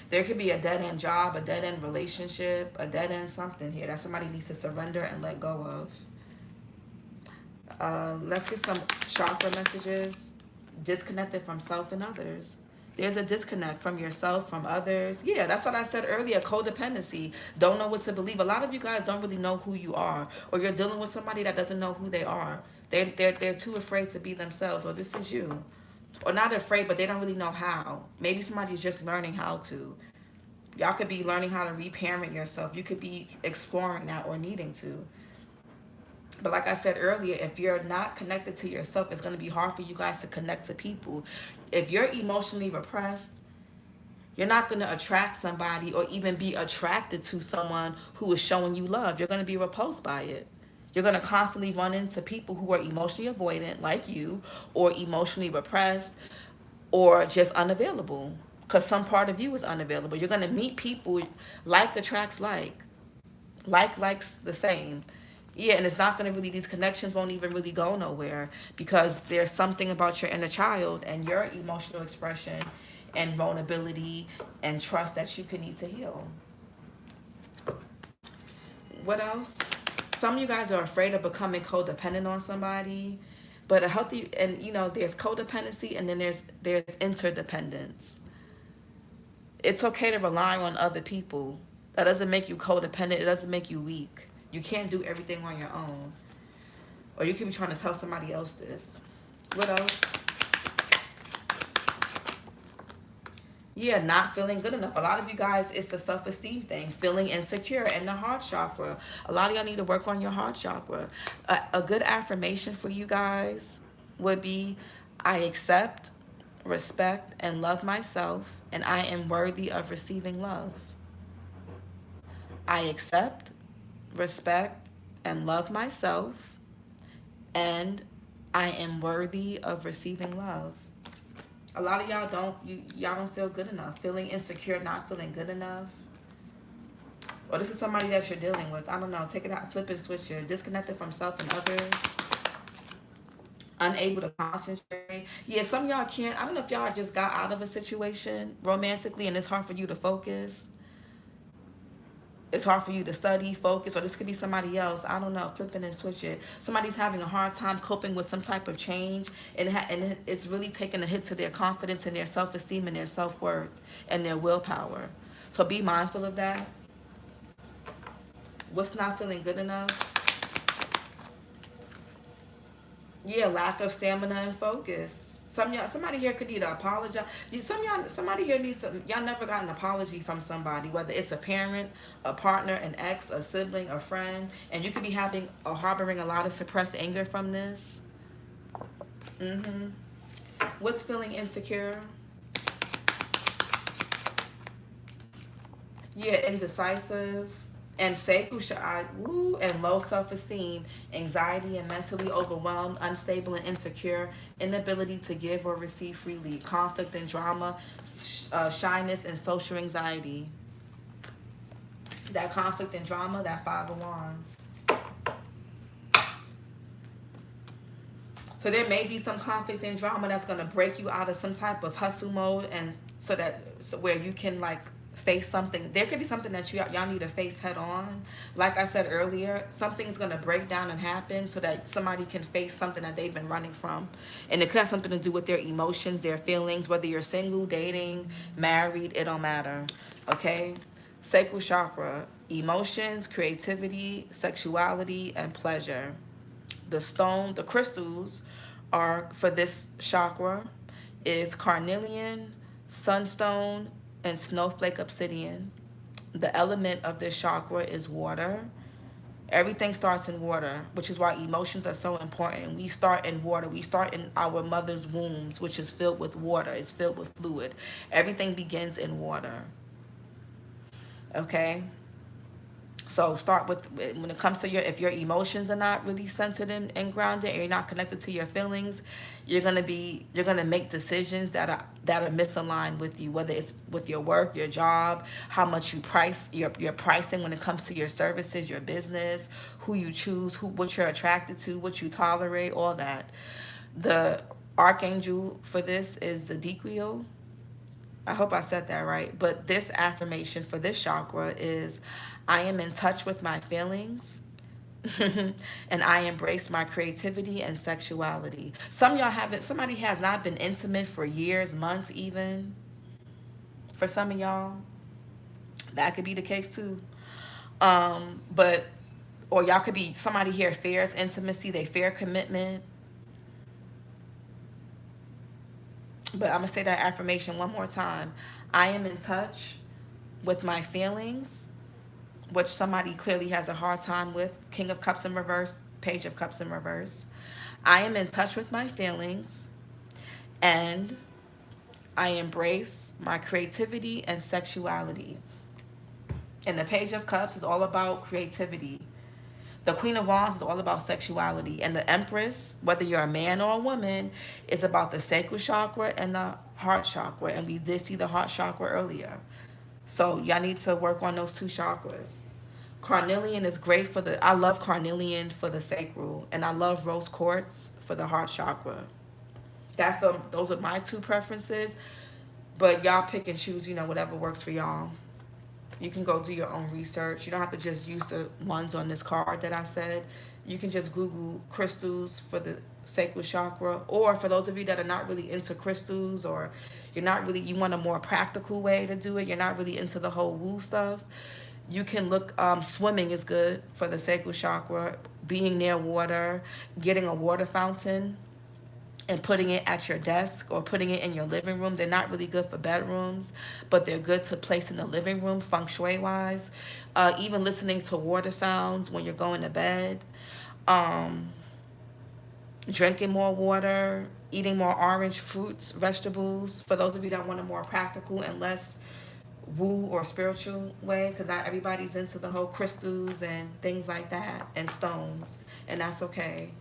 There could be a dead-end job, a dead-end relationship, a dead-end something here that somebody needs to surrender and let go of. Let's get some chakra messages. Disconnected from self and others. There's a disconnect from yourself, from others. Yeah, that's what I said earlier, codependency. Don't know what to believe. A lot of you guys don't really know who you are, or you're dealing with somebody that doesn't know who they are. They're too afraid to be themselves, or this is you. Or not afraid, but they don't really know how. Maybe somebody's just learning how to. Y'all could be learning how to reparent yourself. You could be exploring that or needing to. But like I said earlier, if you're not connected to yourself, it's going to be hard for you guys to connect to people. If you're emotionally repressed, you're not going to attract somebody or even be attracted to someone who is showing you love. You're going to be repulsed by it. You're going to constantly run into people who are emotionally avoidant, like you, or emotionally repressed, or just unavailable, because some part of you is unavailable. You're going to meet people, like attracts like likes the same. Yeah, and it's not going to really, these connections won't even really go nowhere, because there's something about your inner child and your emotional expression and vulnerability and trust that you could need to heal. What else? Some of you guys are afraid of becoming codependent on somebody, but a healthy, and you know, there's codependency and then there's interdependence. It's okay to rely on other people. That doesn't make you codependent. It doesn't make you weak. You can't do everything on your own. Or you could be trying to tell somebody else this. What else? Yeah, not feeling good enough. A lot of you guys, it's a self-esteem thing. Feeling insecure in the heart chakra. A lot of y'all need to work on your heart chakra. A good affirmation for you guys would be, I accept, respect, and love myself, and I am worthy of receiving love. I accept, respect, and love myself, and I am worthy of receiving love. A lot of y'all don't feel good enough. Feeling insecure, not feeling good enough. Or this is somebody that you're dealing with. I don't know. Take it out, flip and switch it. Disconnected from self and others. Unable to concentrate. Yeah, some of y'all can't. I don't know if y'all just got out of a situation romantically and it's hard for you to focus. It's hard for you to study, focus, or this could be somebody else. I don't know, flipping and switch it. Somebody's having a hard time coping with some type of change, and it's really taking a hit to their confidence and their self-esteem and their self-worth and their willpower. So be mindful of that. What's not feeling good enough? Yeah, lack of stamina and focus. Somebody here could need to apologize. Somebody here needs to. Y'all never got an apology from somebody, whether it's a parent, a partner, an ex, a sibling, a friend, and you could be having or harboring a lot of suppressed anger from this. What's feeling insecure? Yeah, indecisive. And and low self-esteem, anxiety and mentally overwhelmed, unstable and insecure, inability to give or receive freely, conflict and drama, shyness and social anxiety. That conflict and drama, that Five of Wands. So there may be some conflict and drama that's going to break you out of some type of hustle mode, and so where you can like face something. There could be something that y'all need to face head on. Like I said earlier, something's gonna break down and happen so that somebody can face something that they've been running from, and it could have something to do with their emotions, their feelings. Whether you're single, dating, married, it don't matter. Okay, sacral chakra: emotions, creativity, sexuality, and pleasure. The crystals are for this chakra is carnelian, sunstone, and snowflake obsidian. The element of this chakra is water. Everything starts in water, which is why emotions are so important. We start in water. We start in our mother's wombs, which is filled with water. It's filled with fluid. Everything begins in water. Okay? So start with, when it comes to if your emotions are not really centered and grounded, and you're not connected to your feelings, you're gonna make decisions that are misaligned with you, whether it's with your work, your job, how much you price your pricing when it comes to your services, your business, who you choose, what you're attracted to, what you tolerate, all that. The archangel for this is Zedekiel. I hope I said that right. But this affirmation for this chakra is, I am in touch with my feelings and I embrace my creativity and sexuality. Somebody has not been intimate for years, months even. For some of y'all, that could be the case too. But, or y'all could be, somebody here fears intimacy, they fear commitment. But I'm going to say that affirmation one more time. I am in touch with my feelings, which somebody clearly has a hard time with. King of Cups in reverse, Page of Cups in reverse. I am in touch with my feelings, and I embrace my creativity and sexuality. And the Page of Cups is all about creativity. The Queen of Wands is all about sexuality. And the Empress, whether you're a man or a woman, is about the sacral chakra and the heart chakra. And we did see the heart chakra earlier. So y'all need to work on those two chakras. Carnelian is great for I love carnelian for the sacral. And I love rose quartz for the heart chakra. Those are my two preferences. But y'all pick and choose, whatever works for y'all. You can go do your own research. You don't have to just use the ones on this card that I said. You can just Google crystals for the sacral chakra. Or for those of you that are not really into crystals, or you want a more practical way to do it, you're not really into the whole woo stuff, you can look, swimming is good for the sacral chakra. Being near water, getting a water fountain, and putting it at your desk or putting it in your living room. They're not really good for bedrooms, but they're good to place in the living room, feng shui wise. Even listening to water sounds when you're going to bed. Drinking more water, eating more orange fruits, vegetables. For those of you that want a more practical and less woo or spiritual way, because not everybody's into the whole crystals and things like that, and stones, and that's okay.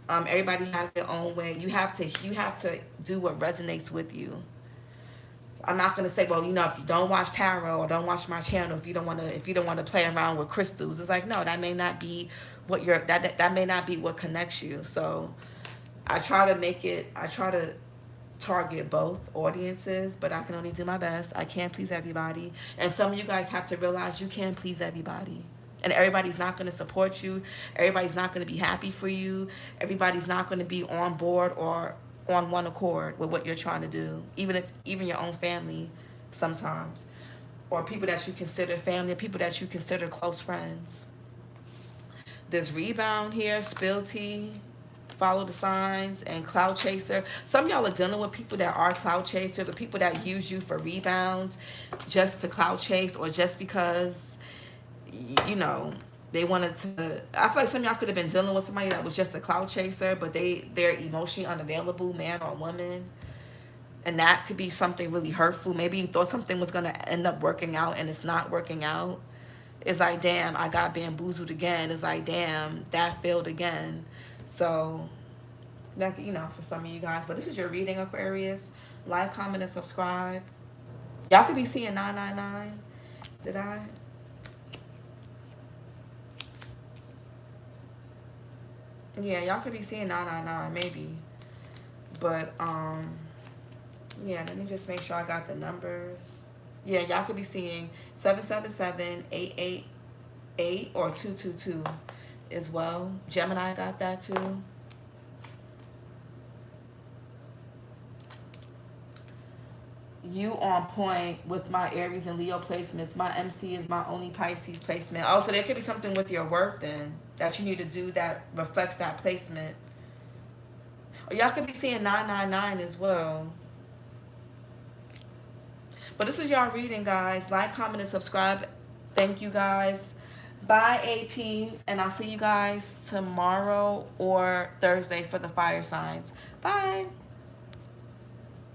Everybody has their own way. You have to do what resonates with you. I'm not gonna say, well, if you don't watch tarot or don't watch my channel, if you don't wanna play around with crystals, it's like, no, that may not be that may not be what connects you. So I try to target both audiences, but I can only do my best. I can't please everybody, and some of you guys have to realize you can't please everybody. And everybody's not going to support you. Everybody's not going to be happy for you. Everybody's not going to be on board or on one accord with what you're trying to do. Even your own family sometimes. Or people that you consider family, or people that you consider close friends. There's rebound here, spill tea, follow the signs, and cloud chaser. Some of y'all are dealing with people that are cloud chasers, or people that use you for rebounds just to cloud chase, or just because they wanted to. I feel like some of y'all could have been dealing with somebody that was just a cloud chaser, but they're emotionally unavailable, man or woman, and that could be something really hurtful. Maybe you thought something was gonna end up working out and it's not working out. It's like, damn, I got bamboozled again. It's like, damn, that failed again. So that, for some of you guys. But this is your reading, Aquarius. Like, comment, and subscribe. Y'all could be seeing 999. Did I? Yeah, y'all could be seeing 999 maybe. But yeah, let me just make sure I got the numbers. Yeah, y'all could be seeing 777, 888, or 222 as well. Gemini got that too. You on point with my Aries and Leo placements. My MC is my only Pisces placement. Oh, so there could be something with your work then that you need to do that reflects that placement. Or y'all could be seeing 999 as well. But this was y'all reading, guys. Like, comment, and subscribe. Thank you, guys. Bye, AP. And I'll see you guys tomorrow or Thursday for the fire signs. Bye.